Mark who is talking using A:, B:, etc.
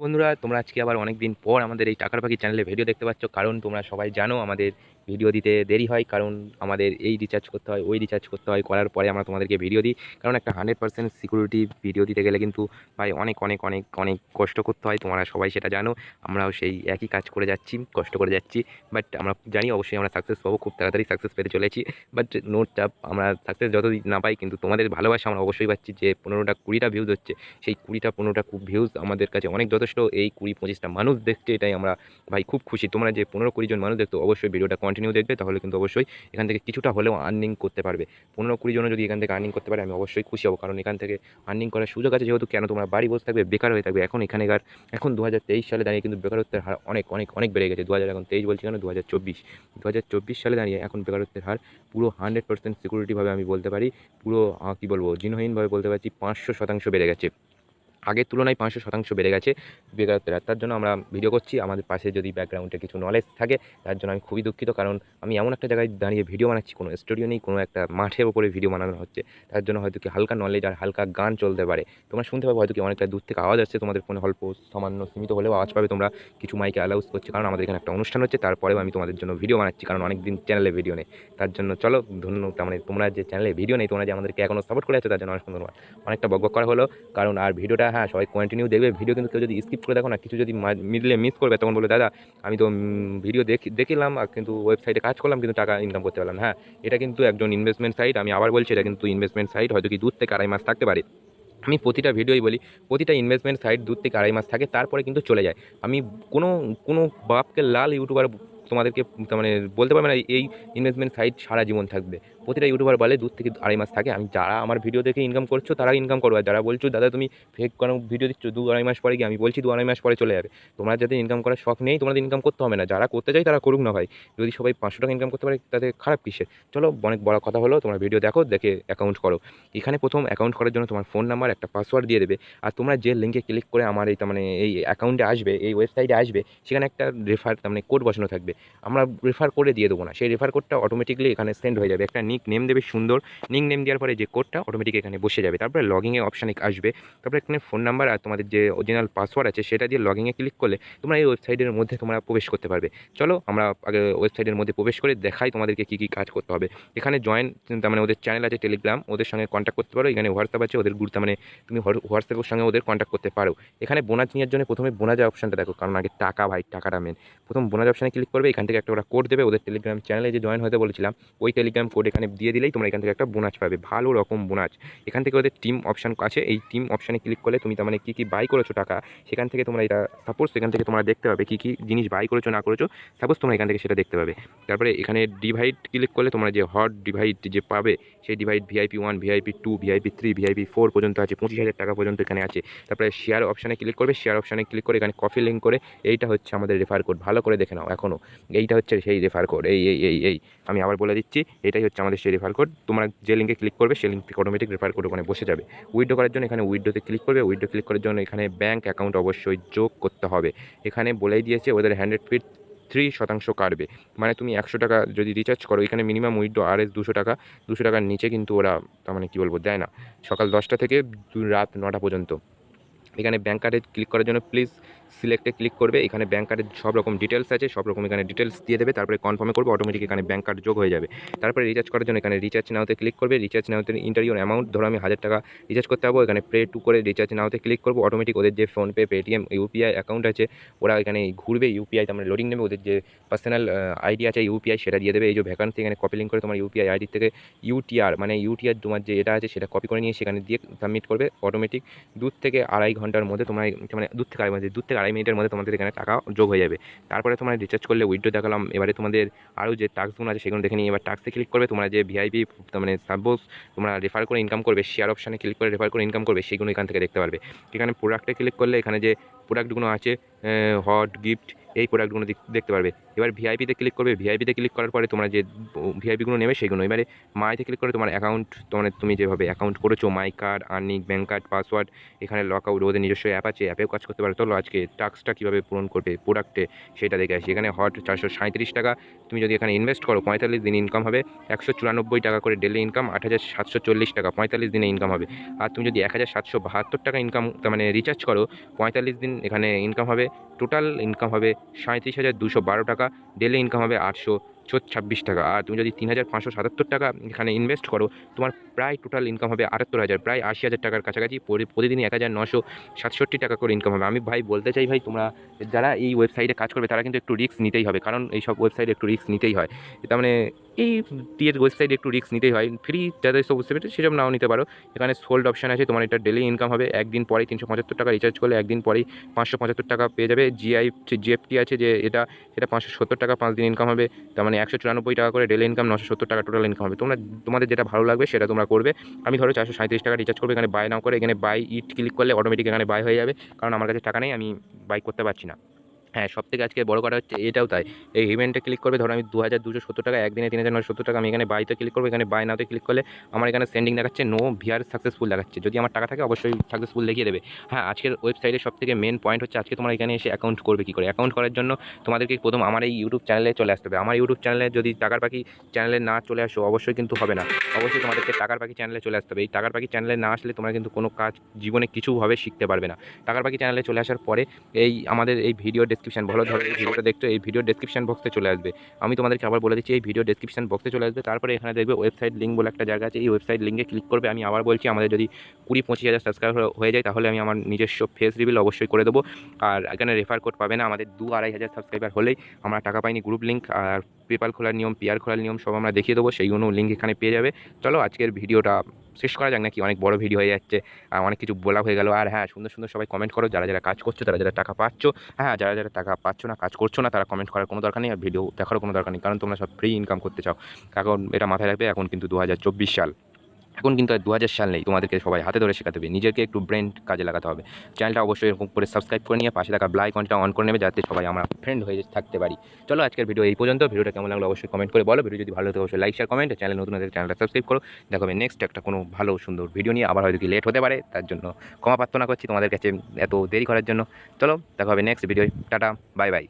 A: বন্ধুরা, তোমরা আজকে আবার অনেক দিন পর আমাদের এই টাকার পাখি চ্যানেলে ভিডিও দেখতে পাচ্ছ। কারণ তোমরা সবাই জানো আমাদের ভিডিও দিতে দেরি হয়, কারণ আমাদের এই রিচার্জ করতে হয়, ওই রিচার্জ করতে হয়, করার পরে আমরা তোমাদেরকে ভিডিও দিই। কারণ একটা 100% সিকিউরিটি ভিডিও দিতে গেলে কিন্তু ভাই অনেক অনেক অনেক অনেক কষ্ট করতে হয়। তোমরা সবাই সেটা জানো, আমরাও সেই একই কাজ করে যাচ্ছি, কষ্ট করে যাচ্ছি। বাট আমরা জানি অবশ্যই আমরা সাকসেস পাবো, খুব তাড়াতাড়ি সাকসেস পেতে চলেছি। বাট নো চাপ, আমরা সাকসেস যতদিন না পাই কিন্তু তোমাদের ভালোবাসা আমরা অবশ্যই পাচ্ছি। যে 15টা 20টা ভিউজ হচ্ছে, সেই 20টা 15টা ভিউজ আমাদের কাছে অনেক যথেষ্ট। এই 20-25টা মানুষ দেখছে, এটাই আমরা ভাই খুব খুশি। তোমরা যে 15-20 জন মানুষ দেখতো, অবশ্যই ভিডিওটা কন্টিনিউ দেখবে, তাহলে কিন্তু অবশ্যই এখান থেকে কিছুটা হলেও আর্নিং করতে পারবে। 15-20 জনও যদি এখান থেকে আর্নিং করতে পারে, আমি অবশ্যই খুশি হব। কারণ এখান থেকে আর্নিং করার সুযোগ আছে, যেহেতু কেন তোমরা বাড়ি বসে থাকবে, বেকার হয়ে থাকবে। এখন 2023 সালে দাঁড়িয়ে কিন্তু বেকারত্বের হার অনেক অনেক অনেক বেড়ে গেছে। 2023 বলছি কেন, 2024 সালে দাঁড়িয়ে এখন বেকারত্বের হার পুরো 100% সিকিউরিটিভাবে আমি বলতে পারি, পুরো কী বলবো, জিনহীনভাবে বলতে পারছি 500% বেড়ে গেছে। আগের তুলনায় 500% বেড়ে গেছে বেকারত্বের হার। তার জন্য আমরা ভিডিও করছি। আমাদের পাশে যদি ব্যাকগ্রাউন্ডে কিছু নলেজ থাকে, তার জন্য আমি খুবই দুঃখিত। কারণ আমি এমন একটা জায়গায় দাঁড়িয়ে ভিডিও বানাচ্ছি, কোনো স্টুডিও নেই, কোনো একটা মাঠের ওপরে ভিডিও বানানো হচ্ছে। তার জন্য হয়তো কি হালকা নলেজ আর হালকা গান চলতে পারে, তোমরা শুনতে পাবে। হয়তো কি অনেকটা দূর থেকে আওয়াজ আসছে, তোমাদের ফোনে অল্প সামান্য সীমিত হলেও আওয়াজ পাবে। তোমরা কিছু মাইকে অ্যালাউন্স করছে, কারণ আমাদের এখানে একটা অনুষ্ঠান হচ্ছে। তারপরেও আমি তোমাদের জন্য ভিডিও বানাচ্ছি, কারণ অনেক দিন চ্যানেলে ভিডিও নেই। তার জন্য চলো ধন্যবাদ। মানে তোমরা যে চ্যানেলে ভিডিও নেই, তোমরা যে আমাদেরকে এখনও সাপোর্ট করে আছো, তার জন্য অনেক ধন্যবাদ। অনেকটা বকবক করা হলো, কারণ আর ভিডিওটা হ্যাঁ সবাই কন্টিনিউ দেখবে। ভিডিও কিন্তু কেউ যদি স্কিপ করে দেখো না, কিছু যদি মিডলে মিস করবে, তখন বলবে দাদা আমি তো ভিডিও দেখিলাম কিন্তু ওয়েবসাইটে কাজ করলাম, কিন্তু টাকা ইনকাম করতে পারলাম না। হ্যাঁ, এটা কিন্তু একজন ইনভেস্টমেন্ট সাইট। আমি আবার বলছি, এটা কিন্তু ইনভেস্টমেন্ট সাইট। হয়তো কি 2 থেকে 2.5 মাস থাকতে পারে। আমি প্রতিটা ভিডিওই বলি, প্রতিটা ইনভেস্টমেন্ট সাইট 2 থেকে 2.5 মাস থাকে, তারপরে কিন্তু চলে যায়। আমি কোনো কোনো বাপকে লাল ইউটিউবার তোমাদেরকে তার মানে বলতে পারবে না এই ইনভেস্টমেন্ট সাইট সারা জীবন থাকবে। প্রতিটা ইউটিউবার বলে 2 থেকে 2.5 মাস থাকে। আমি যারা আমার ভিডিও দেখে ইনকাম করছো তারা ইনকাম করো, আর যারা বলছো দাদা তুমি ফেক কোনো ভিডিও দিচ্ছ 2-2.5 মাস পরে, গিয়ে আমি বলছি 2-2.5 মাস পরে চলে যাবে। তোমরা যাদের ইনকাম করার শখ নেই, তোমাদের ইনকাম করতে হবে না। যারা করতে চাই তারা করুক না ভাই। যদি সবাই 500 টাকা ইনকাম করতে পারে, তাতে খারাপ কিসের? চলো, অনেক বড় কথা হলো, তোমরা ভিডিও দেখো, দেখে অ্যাকাউন্ট করো। এখানে প্রথম অ্যাকাউন্ট করার জন্য তোমার ফোন নাম্বার, একটা পাসওয়ার্ড দিয়ে দেবে। আর তোমরা যে লিঙ্কে ক্লিক করে আমার এই তার মানে এই অ্যাকাউন্টে আসবে, এই ওয়েবসাইটে আসবে, সেখানে একটা রেফার তার মানে কোড বসানো থাকবে। আমরা রেফার করে দিয়ে দেবো না, সেই রেফার কোডটা অটোমেটিকলি এখানে সেন্ড হয়ে যাবে। একটা নিক নেম দেবে, সুন্দর নিক নেম দেওয়ার পরে যে কোডটা অটোমেটিক এখানে বসে যাবে। তারপরে লগইনে অপশানে আসবে, তারপরে এখানে ফোন নাম্বার আর তোমাদের যে অরিজিনাল পাসওয়ার্ড আছে সেটা দিয়ে লগইনে ক্লিক করলে তোমরা এই ওয়েবসাইটের মধ্যে তোমরা প্রবেশ করতে পারবে। চলো আমরা আগে ওয়েবসাইটের মধ্যে প্রবেশ করে দেখাই তোমাদেরকে কী কী কাজ করতে হবে। এখানে জয়েন তার মানে ওদের চ্যানেল আছে টেলিগ্রাম, ওদের সঙ্গে কন্ট্যাক্ট করতে পারো। এখানে হোয়াটসঅ্যাপ আছে, ওদের গ্রুপ তার মানে তুমি হোয়াটসঅ্যাপের সঙ্গে ওদের কন্ট্যাক্ট করতে পারো। এখানে বোনাস নেওয়ার জন্য প্রথমে বোনাসের অপশানটা দেখো, কারণ আগে টাকা ভাই, টাকাটা মেন। প্রথম বোনাস অপশানে ক্লিক করবে, এখান থেকে একটা ওরা কোড দেবে। ওদের টেলিগ্রাম চ্যানেলে যে জয়েন হতে বলেছিলাম, ওই টেলিগ্রাম কোড এখানে দিয়ে দিলেই তোমরা এখান থেকে একটা বোনাস পাবে, ভালো রকম বোনাস। এখান থেকে ওদের টিম অপশান আছে, এই টিম অপশানে ক্লিক করলে তুমি তার মানে কী কী বাই করেছো টাকা, সেখান থেকে তোমরা এটা সাপোজ এখান থেকে তোমরা দেখতে পাবে কী কী জিনিস বাই করেছো না করেছো। সাপোজ তোমরা এখান থেকে সেটা দেখতে পাবে। তারপরে এখানে ডিভাইড ক্লিক করলে তোমরা যে হট ডিভাইড যে পাবে, সেই divide VIP 1, VIP 2, VIP 3, VIP 4 পর্যন্ত আছে, 25,000 টাকা পর্যন্ত এখানে আছে। তারপরে শেয়ার অপশানে ক্লিক করবে, শেয়ার অপশানে ক্লিক করে এখানে কপি লিঙ্ক করে, এইটা হচ্ছে আমাদের রেফার কোড, ভালো করে দেখে নাও এখনও। এইটা হচ্ছে সেই রেফার কোড, এই আমি আবার বলে দিচ্ছি, এটাই হচ্ছে আমাদের সেই রেফার কোড। তোমরা যে লিঙ্কে ক্লিক করবে, সেই লিঙ্ক থেকে অটোমেটিক রেফার কোড ওখানে বসে যাবে। উইথড্র করার জন্য এখানে উইথড্রোতে ক্লিক করবে। উইথড্রো ক্লিক করার জন্য এখানে ব্যাঙ্ক অ্যাকাউন্ট অবশ্যই যোগ করতে হবে। এখানে বলেই দিয়েছে ওদের 103% কাটবে। মানে তুমি 100 টাকা যদি রিচার্জ করো, এখানে মিনিমাম উইথড্রো RS 200 টাকা, 200 টাকার নিচে কিন্তু ওরা তার মানে কী বলবো দেয় না, সকাল 10টা থেকে রাত 9টা পর্যন্ত। এখানে ব্যাঙ্ক কার্ডে ক্লিক করার জন্য প্লিজ সিলেক্টে ক্লিক করবে। এখানে ব্যাঙ্ক কার্ডের সব রকম ডিটেলস আছে, সব রকম এখানে ডিটেলস দিয়ে দেবে। তারপরে কনফার্মে করবে, অটোমেটিক এখানে ব্যাঙ্ক কার্ড যোগ হয়ে যাবে। তারপরে রিচার্জ করার জন্য এখানে রিচার্জ নাওতে ক্লিক করবে। রিচার্জ নাওতে ইন্টারিয়র অ্যামাউন্ট, ধরো আমি 1000 টাকা রিচার্জ করতে পারবো, এখানে পে টু করে রিচার্জ নাওতে ক্লিক করবো। অটোমেটিক ওদের যে ফোনপে, পেটিএম, UPI অ্যাকাউন্ট আছে, ওরা এখানে ঘুরবে। UPI তার মানে লোডিং নেবে, ওদের যে পার্সোনাল আইডি আছে UPI সেটা দিয়ে দেবে। এই যে ভ্যাকান্সি, এখানে কপি লিঙ্ক করে তোমার UPI আইডি থেকে UTR মানে UTR তোমার যে এটা আছে সেটা কপি করে নিয়ে সেখানে দিয়ে সাবমিট করবে। অটোমেটিক 2 থেকে 2.5 ঘন্টার মধ্যে তোমার মানে 2 থেকে 2.5 মিনিটের মধ্যে তোমাদের এখানে টাকা যোগ হয়ে যাবে। তারপরে তোমরা রিচার্জ করলে উইথড্র দেখালাম। এবারে তোমাদের আরও যে টাস্কগুলো আছে সেগুলো দেখে নিই। এবার টাস্কে ক্লিক করবে। তোমরা যে VIP তার মানে সাপোজ তোমরা রেফার করে ইনকাম করবে, শেয়ার অপশানে ক্লিক করে রেফার করে ইনকাম করবে, সেগুলো এখান থেকে দেখতে পারবে। এখানে প্রোডাক্টে ক্লিক করলে এখানে যে প্রোডাক্টগুলো আছে, হট গিফট, এই প্রোডাক্টগুলো দেখতে পারবে। এবার ভিআইপিতে ক্লিক করবে, ভিআইপিতে ক্লিক করার পরে তোমরা যে ভিআইপিগুলো নেবে সেগুলো, এবারে মাইতে ক্লিক করে তোমার অ্যাকাউন্ট, তোমার তুমি যেভাবে অ্যাকাউন্ট করেছো মাই card, earning, bank card, password, এখানে লক আউট, ওদের নিজস্ব অ্যাপ আছে, অ্যাপেও কাজ করতে পারো। চলো আজকে টাস্কটা কীভাবে পূরণ করবে প্রোডাক্টে সেটা দেখে আসি। এখানে হট 437 টাকা, তুমি যদি এখানে ইনভেস্ট করো 45 দিন ইনকাম হবে 194 টাকা করে ডেলি ইনকাম, 8740 টাকা 45 দিনে ইনকাম হবে। আর তুমি যদি 1772 টাকা ইনকাম তার মানে রিচার্জ করো 45 দিন, এখানে ইনকাম হবে টোটাল ইনকাম হবে 37,212 টাকা, ডেলি ইনকাম হবে 826 টাকা। আর তুমি যদি 3,577 টাকা এখানে ইনভেস্ট করো, তোমার প্রায় টোটাল ইনকাম হবে 78,000, প্রায় 80,000 টাকার কাছাকাছি। প্রতিদিনই 1,967 টাকা করে ইনকাম হবে। আমি ভাই বলতে চাই ভাই, তোমরা যারা এই ওয়েবসাইটে কাজ করবে তারা কিন্তু একটু রিস্ক নিতেই হবে, কারণ এই সব ওয়েবসাইটে একটু রিস্ক নিতেই হয়। তার মানে এই টিয়ের ওয়েবসাইটে একটু রিস্ক নিতেই হয়। ফ্রি যাদের সব বুঝতে পেরেছে সেসব নাও নিতে পারো। এখানে সোল্ড অপশান আছে, তোমার এটা ডেলি ইনকাম হবে। একদিন পরেই 375 টাকা রিচার্জ করলে একদিন পরেই 575 টাকা পেয়ে যাবে। জিএফটি আছে যে এটা, সেটা 570 টাকা 5 দিন ইনকাম হবে। তার মানে 194 টাকা করে ডেলি ইনকাম, 970 টাকা টোটাল ইনকাম হবে। তোমাদের যেটা ভালো লাগবে সেটা তোমরা করবে। আমি ধরো 437 টাকা রিচার্জ করবে, এখানে বাই নাও করে এখানে বাই ইট ক্লিক করলে অটোমেটিক এখানে বাই হয়ে যাবে, কারণ আমার কাছে টাকা নেই, আমি বাই করতে পারছি না। হ্যাঁ, সবথেকে আজকে বড় কথা হচ্ছে এটাও তাই। এই ইভেন্টে ক্লিক করবে, ধরো আমি 2,270 টাকা, একদিনে 3,970 টাকা, আমি এখানে বাইতে ক্লিক করবো, এখানে বাই নাওতে ক্লিক করলে আমার এখানে সেন্ডিং দেখাচ্ছে নো ভিআর সাকসেসফুল দেখাচ্ছে। যদি আমার টাকা থাকে অবশ্যই সাকসেসফুল দেখিয়ে দেবে। হ্যাঁ, আজকের ওয়েবসাইটের সবথেকে মেন পয়েন্ট হচ্ছে আজকে তোমরা এখানে এসে অ্যাকাউন্ট করবে কী করে। অ্যাকাউন্ট করার জন্য তোমাদেরকে প্রথম আমার এই ইউটিউব চ্যানেলে চলে আসতে হবে। আমার ইউটিউব চ্যানেলে যদি টাকার পাখি চ্যানেলে না চলে আসো অবশ্যই কিন্তু হবে না। অবশ্যই তোমাদেরকে টাকার পাখি চ্যানেলে চলে আসতে হবে। এই টাকার পাখি চ্যানেলে না আসলে তোমরা কিন্তু কোনো কাজ জীবনে কিছুভাবে শিখতে পারবে না। টাকার পাখি চ্যানেলে চলে আসার পরে এই আমাদের এই ভিডিও ডেসক্রিপশন, ভালো ধরো এই ভিডিওটা দেখছো, এই ভিডিও ডেসক্রিপশন বক্সে চলে আসবে। আমি তোমাদেরকে আবার বলে দিচ্ছি, এই ভিডিও ডেসক্রিপশন বক্সে চলে আসবে। তারপরে এখানে দেখবে ওয়েবসাইট লিঙ্ক বলে একটা জায়গা আছে, এই ওয়েবসাইট লিঙ্কে ক্লিক করবে। আমি আবার বলছি, আমাদের যদি 20-25 হাজার সাবস্ক্রাইবার হয়ে যায় তাহলে আমি আমার নিজস্ব ফেস রিভিল অবশ্যই করে দেবো। আর এখানে রেফার কোড পাবে না, আমাদের 2-2.5 হাজার সাবস্ক্রাইবার হলেই আমরা টাকা পাইনি। গ্রুপ লিঙ্ক আর পেপাল খোলার নিয়ম, পিআর খোলার নিয়ম সব আমরা দেখিয়ে দেবো, সেইগুলো লিঙ্ক এখানে পেয়ে যাবে। চলো আজকের ভিডিওটা শেষ করা যাক নাকি, অনেক বড় ভিডিও হয়ে যাচ্ছে, অনেক কিছু বলা হয়ে গেল। আর হ্যাঁ, সুন্দর সুন্দর সবাই কমেন্ট করো, যারা যারা কাজ করছো, যারা যারা টাকা পাচ্ছ। হ্যাঁ, যারা যারা টাকা পাচ্ছ না, কাজ করছো না, তারা কমেন্ট করার কোনো দরকার নেই, আর ভিডিও দেখারও কোনো দরকার নেই, কারণ তোমরা সব ফ্রি ইনকাম করতে চাও। কারণ এটা মাথায় রাখবে, এখন কিন্তু 2024 সাল, এখন কিন্তু আর 2000 সাল নেই। তোমাদেরকে সবাই হাতে ধরে শেখাতে হবে, নিজেকে একটু ব্রেন কাজে লাগাতে হবে। চ্যানেলটা অবশ্যই এরকম করে সাবস্ক্রাইব করে নিয়ে পাশে থাকা বেল আইকনটা অন করে নেবে, যাতে সবাই আমরা ফ্রেন্ড হয়ে থাকতে পারি। চলো আজকের ভিডিও এই পর্যন্ত। ভিডিওটা কেমন লাগলো অবশ্যই কমেন্ট করে বলো। ভিডিও যদি ভালো লাগে অবশ্যই লাইক, শেয়ার, কমেন্ট। চ্যানেল নতুন হলে চ্যানেলটা সাবস্ক্রাইব করো। দেখা হবে নেক্সট একটা কোনো ভালো সুন্দর ভিডিও নিয়ে। আবার হয়তো কি লেট হতে পারে, তার জন্য ক্ষমা প্রার্থনা করছি তোমাদের কাছে এত দেরি করার জন্য। চলো দেখা হবে next video. Tata, bye bye.